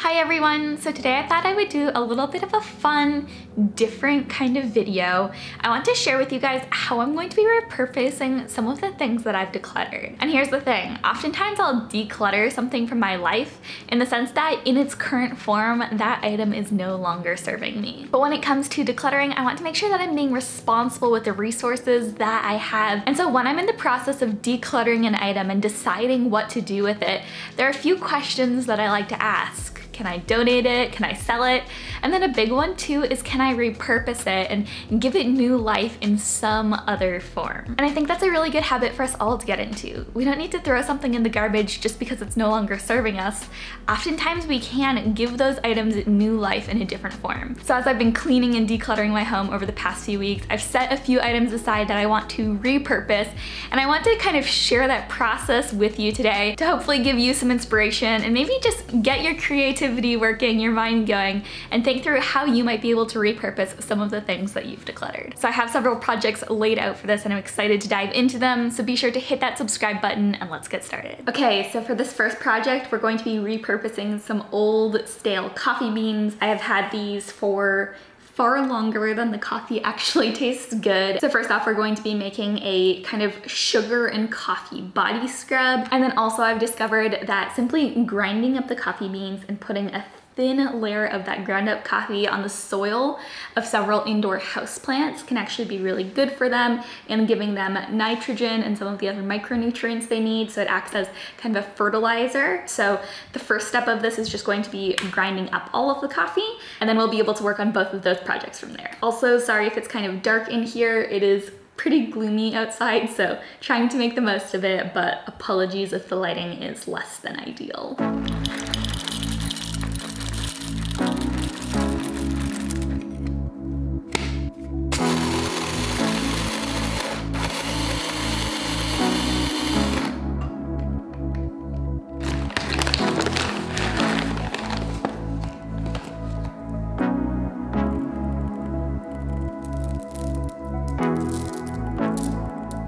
Hi everyone! So today I thought I would do a little bit of a fun, different kind of video. I want to share with you guys how I'm going to be repurposing some of the things that I've decluttered. And here's the thing, oftentimes I'll declutter something from my life in the sense that in its current form, that item is no longer serving me. But when it comes to decluttering, I want to make sure that I'm being responsible with the resources that I have. And so when I'm in the process of decluttering an item and deciding what to do with it, there are a few questions that I like to ask. Can I donate it? Can I sell it? And then a big one too is, can I repurpose it and give it new life in some other form? And I think that's a really good habit for us all to get into. We don't need to throw something in the garbage just because it's no longer serving us. Oftentimes we can give those items new life in a different form. So as I've been cleaning and decluttering my home over the past few weeks, I've set a few items aside that I want to repurpose, and I want to kind of share that process with you today to hopefully give you some inspiration and maybe just get your creativity working, your mind going, and think through how you might be able to repurpose some of the things that you've decluttered. So I have several projects laid out for this and I'm excited to dive into them, so be sure to hit that subscribe button and let's get started. Okay, so for this first project, we're going to be repurposing some old stale coffee beans. I have had these for far longer than the coffee actually tastes good. So first off, we're going to be making a kind of sugar and coffee body scrub. And then also I've discovered that simply grinding up the coffee beans and putting a thin layer of that ground up coffee on the soil of several indoor houseplants can actually be really good for them and giving them nitrogen and some of the other micronutrients they need. So it acts as kind of a fertilizer. So the first step of this is just going to be grinding up all of the coffee, and then we'll be able to work on both of those projects from there. Also, sorry if it's kind of dark in here. It is pretty gloomy outside, so trying to make the most of it, but apologies if the lighting is less than ideal.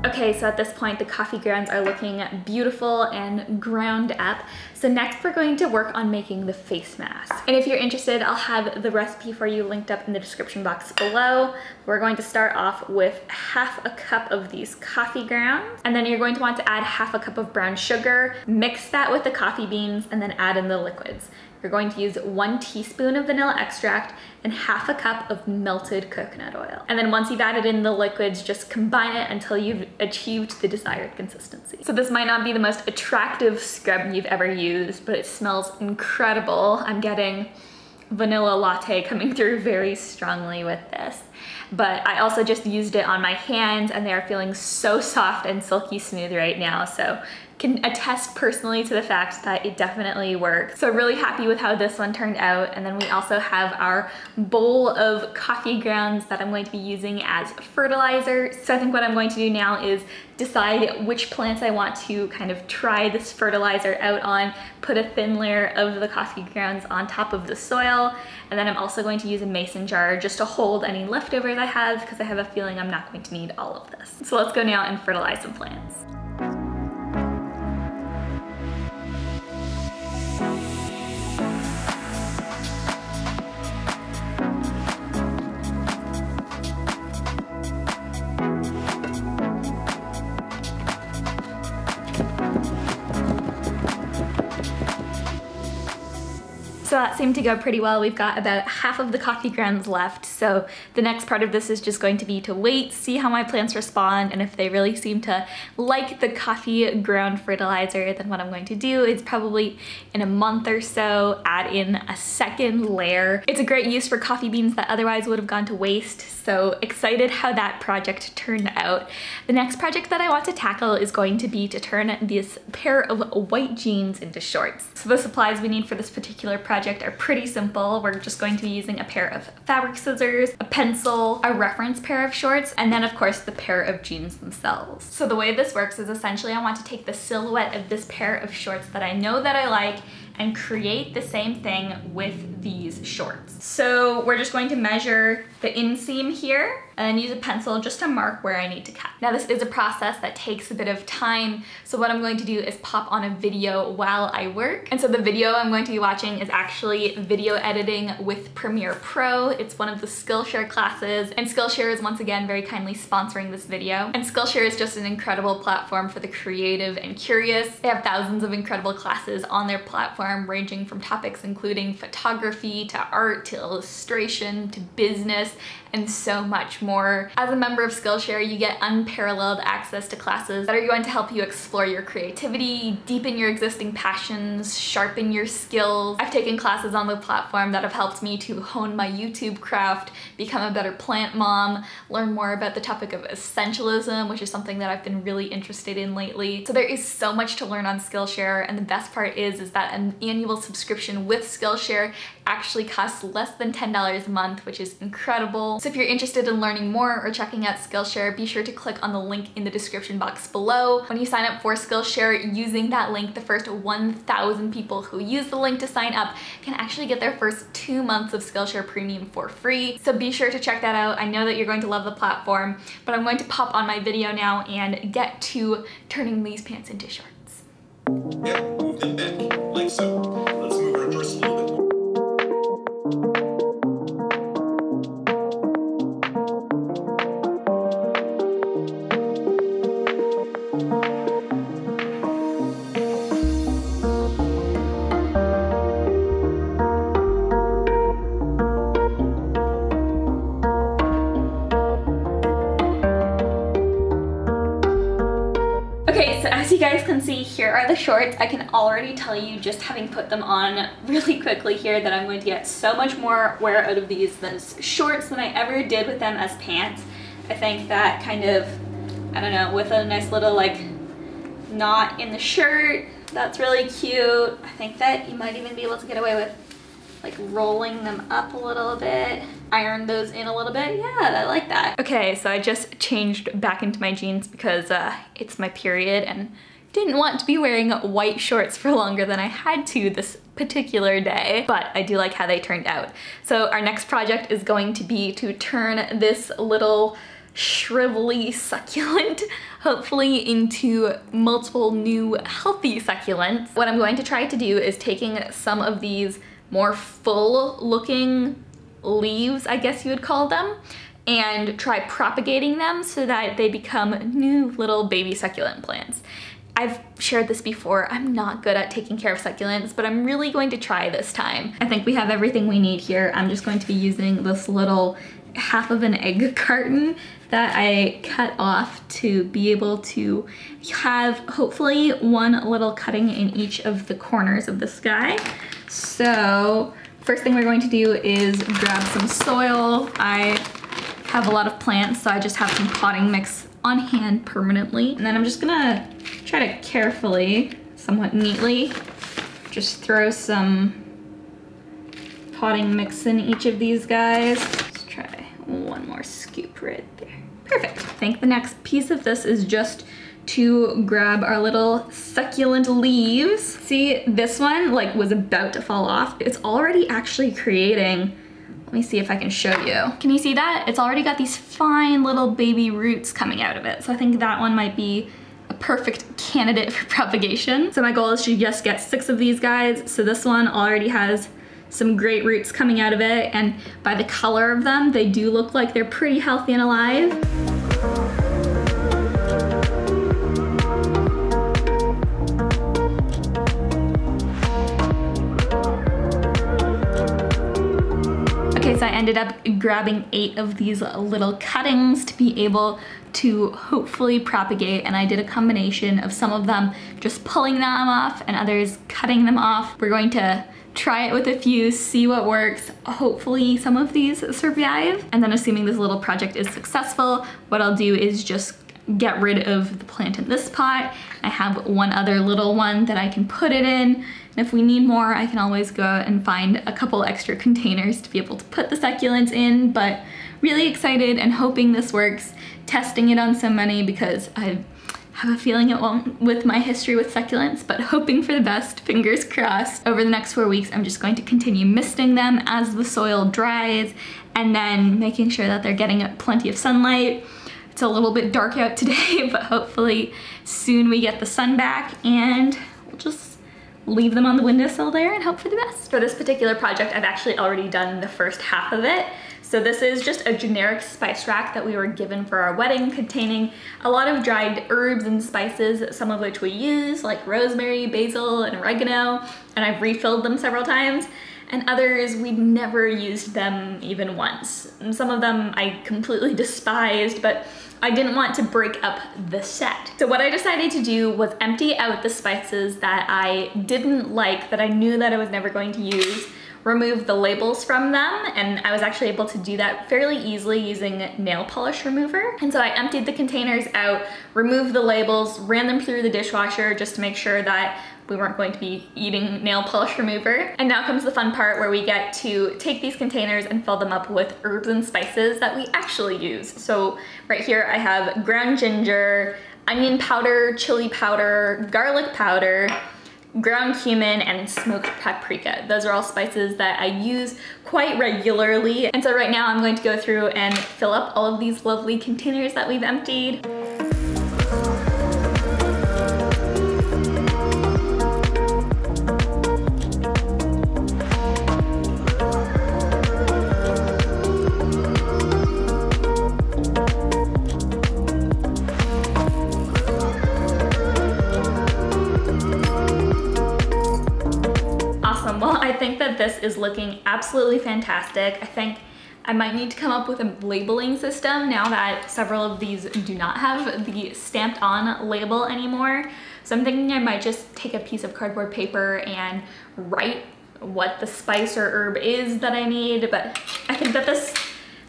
Okay, so at this point, the coffee grounds are looking beautiful and ground up. So next we're going to work on making the face mask. And if you're interested, I'll have the recipe for you linked up in the description box below. We're going to start off with half a cup of these coffee grounds. And then you're going to want to add half a cup of brown sugar, mix that with the coffee beans, and then add in the liquids. You're going to use 1 teaspoon of vanilla extract and half a cup of melted coconut oil. And then once you've added in the liquids, just combine it until you've achieved the desired consistency. So this might not be the most attractive scrub you've ever used, but it smells incredible. I'm getting vanilla latte coming through very strongly with this. But I also just used it on my hands and they are feeling so soft and silky smooth right now. So can attest personally to the fact that it definitely works. So really happy with how this one turned out. And then we also have our bowl of coffee grounds that I'm going to be using as fertilizer. So I think what I'm going to do now is decide which plants I want to kind of try this fertilizer out on, put a thin layer of the coffee grounds on top of the soil. And then I'm also going to use a mason jar just to hold any leftovers I have, because I have a feeling I'm not going to need all of this. So let's go now and fertilize some plants. So that seemed to go pretty well. We've got about half of the coffee grounds left. So the next part of this is just going to be to wait, see how my plants respond, and if they really seem to like the coffee ground fertilizer, then what I'm going to do is probably in a month or so add in a second layer. It's a great use for coffee beans that otherwise would have gone to waste. So excited how that project turned out. The next project that I want to tackle is going to be to turn this pair of white jeans into shorts. So the supplies we need for this particular project are pretty simple. We're just going to be using a pair of fabric scissors, a pencil, a reference pair of shorts, and then of course the pair of jeans themselves. So the way this works is essentially I want to take the silhouette of this pair of shorts that I know that I like and create the same thing with these shorts. So we're just going to measure the inseam here and then use a pencil just to mark where I need to cut. Now this is a process that takes a bit of time, so what I'm going to do is pop on a video while I work. And so the video I'm going to be watching is actually video editing with Premiere Pro. It's one of the Skillshare classes, and Skillshare is once again very kindly sponsoring this video. And Skillshare is just an incredible platform for the creative and curious. They have thousands of incredible classes on their platform, ranging from topics including photography to art to illustration to business and so much more. As a member of Skillshare, you get unparalleled access to classes that are going to help you explore your creativity, deepen your existing passions, sharpen your skills. I've taken classes on the platform that have helped me to hone my YouTube craft, become a better plant mom, learn more about the topic of essentialism, which is something that I've been really interested in lately. So there is so much to learn on Skillshare, and the best part is that an annual subscription with Skillshare actually costs less than $10 a month, which is incredible. So if you're interested in learning more or checking out Skillshare, be sure to click on the link in the description box below. When you sign up for Skillshare using that link, the first 1,000 people who use the link to sign up can actually get their first 2 months of Skillshare Premium for free. So be sure to check that out. I know that you're going to love the platform, but I'm going to pop on my video now and get to turning these pants into shorts. Yeah, move them back, like so. Let's move our purse a little bit. Okay, so as you guys can see, here are the shorts. I can already tell you, just having put them on really quickly here, that I'm going to get so much more wear out of these as shorts than I ever did with them as pants. I think that kind of, I don't know, with a nice little like knot in the shirt, that's really cute. I think that you might even be able to get away with like rolling them up a little bit, iron those in a little bit. Yeah, I like that. Okay, so I just changed back into my jeans because it's my period and didn't want to be wearing white shorts for longer than I had to this particular day, but I do like how they turned out. So our next project is going to be to turn this little shrivelly succulent hopefully into multiple new healthy succulents. What I'm going to try to do is taking some of these more full looking leaves, I guess you would call them, and try propagating them so that they become new little baby succulent plants. I've shared this before, I'm not good at taking care of succulents, but I'm really going to try this time. I think we have everything we need here. I'm just going to be using this little half of an egg carton that I cut off to be able to have hopefully one little cutting in each of the corners of this guy. So first thing we're going to do is grab some soil. I have a lot of plants, so I just have some potting mix on hand permanently. And then I'm just gonna try to carefully, somewhat neatly, just throw some potting mix in each of these guys. Let's try one more scoop right there. Perfect. I think the next piece of this is just to grab our little succulent leaves. See, this one like was about to fall off. It's already actually creating, let me see if I can show you. Can you see that? It's already got these fine little baby roots coming out of it. So I think that one might be a perfect candidate for propagation. So my goal is to just get 6 of these guys. So this one already has some great roots coming out of it, and by the color of them, they do look like they're pretty healthy and alive. Okay, so I ended up grabbing 8 of these little cuttings to be able to hopefully propagate, and I did a combination of some of them just pulling them off and others cutting them off. We're going to try it with a few, see what works. Hopefully some of these survive. And then assuming this little project is successful, what I'll do is just get rid of the plant in this pot. I have one other little one that I can put it in. And if we need more, I can always go and find a couple extra containers to be able to put the succulents in. But really excited and hoping this works. Testing it on so many because I've have a feeling it won't with my history with succulents, but hoping for the best, fingers crossed. Over the next 4 weeks, I'm just going to continue misting them as the soil dries and then making sure that they're getting plenty of sunlight. It's a little bit dark out today, but hopefully soon we get the sun back and we'll just leave them on the windowsill there and hope for the best. For this particular project, I've actually already done the first half of it. So this is just a generic spice rack that we were given for our wedding, containing a lot of dried herbs and spices, some of which we use, like rosemary, basil, and oregano, and I've refilled them several times. And others, we never used them even once. And some of them I completely despised, but I didn't want to break up the set. So what I decided to do was empty out the spices that I didn't like, that I knew that I was never going to use, remove the labels from them, and I was actually able to do that fairly easily using nail polish remover. And so I emptied the containers out, removed the labels, ran them through the dishwasher just to make sure that we weren't going to be eating nail polish remover. And now comes the fun part where we get to take these containers and fill them up with herbs and spices that we actually use. So right here I have ground ginger, onion powder, chili powder, garlic powder, ground cumin, and smoked paprika. Those are all spices that I use quite regularly. And so right now I'm going to go through and fill up all of these lovely containers that we've emptied. Well, I think that this is looking absolutely fantastic. I think I might need to come up with a labeling system now that several of these do not have the stamped on label anymore. So I'm thinking I might just take a piece of cardboard paper and write what the spice or herb is that I need. But I think that this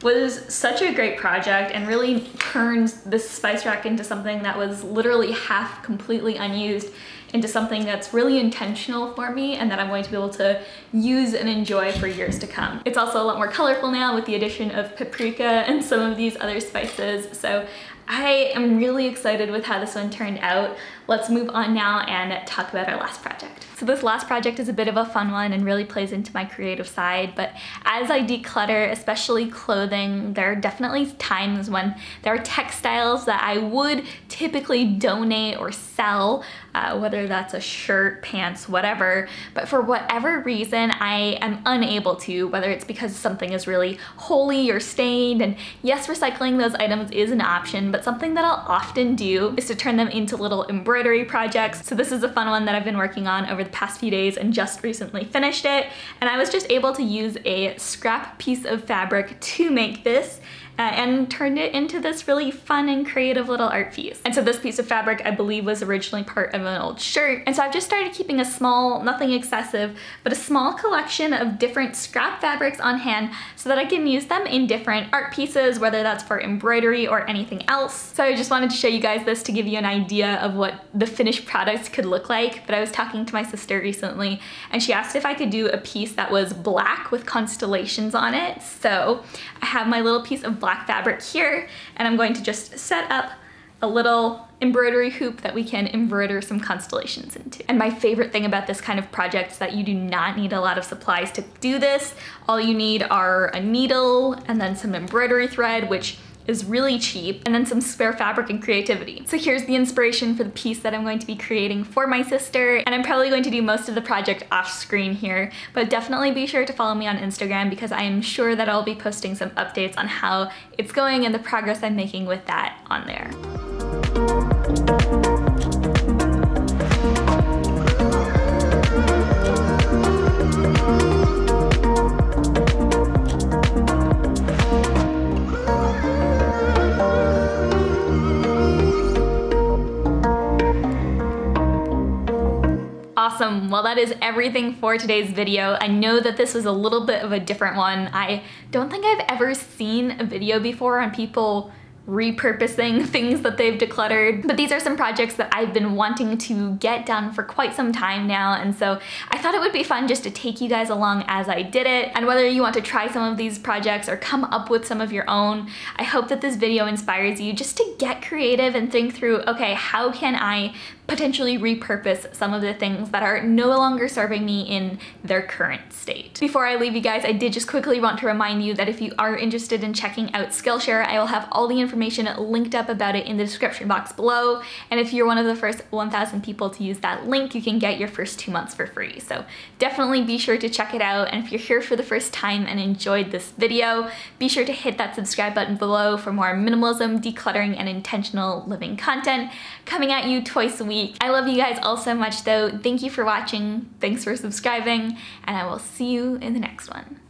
was such a great project and really turns this spice rack into something that was literally half completely unused into something that's really intentional for me and that I'm going to be able to use and enjoy for years to come. It's also a lot more colorful now with the addition of paprika and some of these other spices. So I am really excited with how this one turned out. Let's move on now and talk about our last project. So this last project is a bit of a fun one and really plays into my creative side, but as I declutter, especially clothing, there are definitely times when there are textiles that I would typically donate or sell, whether that's a shirt, pants, whatever, but for whatever reason I am unable to, whether it's because something is really holey or stained, and yes, recycling those items is an option, but something that I'll often do is to turn them into little embroidery projects. So this is a fun one that I've been working on over the past few days and just recently finished it, and I was just able to use a scrap piece of fabric to make this and turned it into this really fun and creative little art piece. And so this piece of fabric I believe was originally part of an old shirt, and so I've just started keeping a small, nothing excessive, but a small collection of different scrap fabrics on hand so that I can use them in different art pieces, whether that's for embroidery or anything else. So I just wanted to show you guys this to give you an idea of what the finished product could look like. But I was talking to my sister recently and she asked if I could do a piece that was black with constellations on it. So I have my little piece of black fabric here and I'm going to just set up a little embroidery hoop that we can embroider some constellations into. And my favorite thing about this kind of project is that you do not need a lot of supplies to do this. All you need are a needle and then some embroidery thread, which is really cheap, and then some spare fabric and creativity. So here's the inspiration for the piece that I'm going to be creating for my sister, and I'm probably going to do most of the project off screen here, but definitely be sure to follow me on Instagram because I am sure that I'll be posting some updates on how it's going and the progress I'm making with that on there. Awesome, well that is everything for today's video. I know that this was a little bit of a different one. I don't think I've ever seen a video before on people repurposing things that they've decluttered. But these are some projects that I've been wanting to get done for quite some time now, and so I thought it would be fun just to take you guys along as I did it. And whether you want to try some of these projects or come up with some of your own, I hope that this video inspires you just to get creative and think through, okay, how can I potentially repurpose some of the things that are no longer serving me in their current state. Before I leave you guys, I did just quickly want to remind you that if you are interested in checking out Skillshare, I will have all the information linked up about it in the description box below. And if you're one of the first 1,000 people to use that link, you can get your first 2 months for free. So definitely be sure to check it out. And if you're here for the first time and enjoyed this video, be sure to hit that subscribe button below for more minimalism, decluttering, and intentional living content coming at you twice a week. I love you guys all so much though. Thank you for watching, thanks for subscribing, and I will see you in the next one.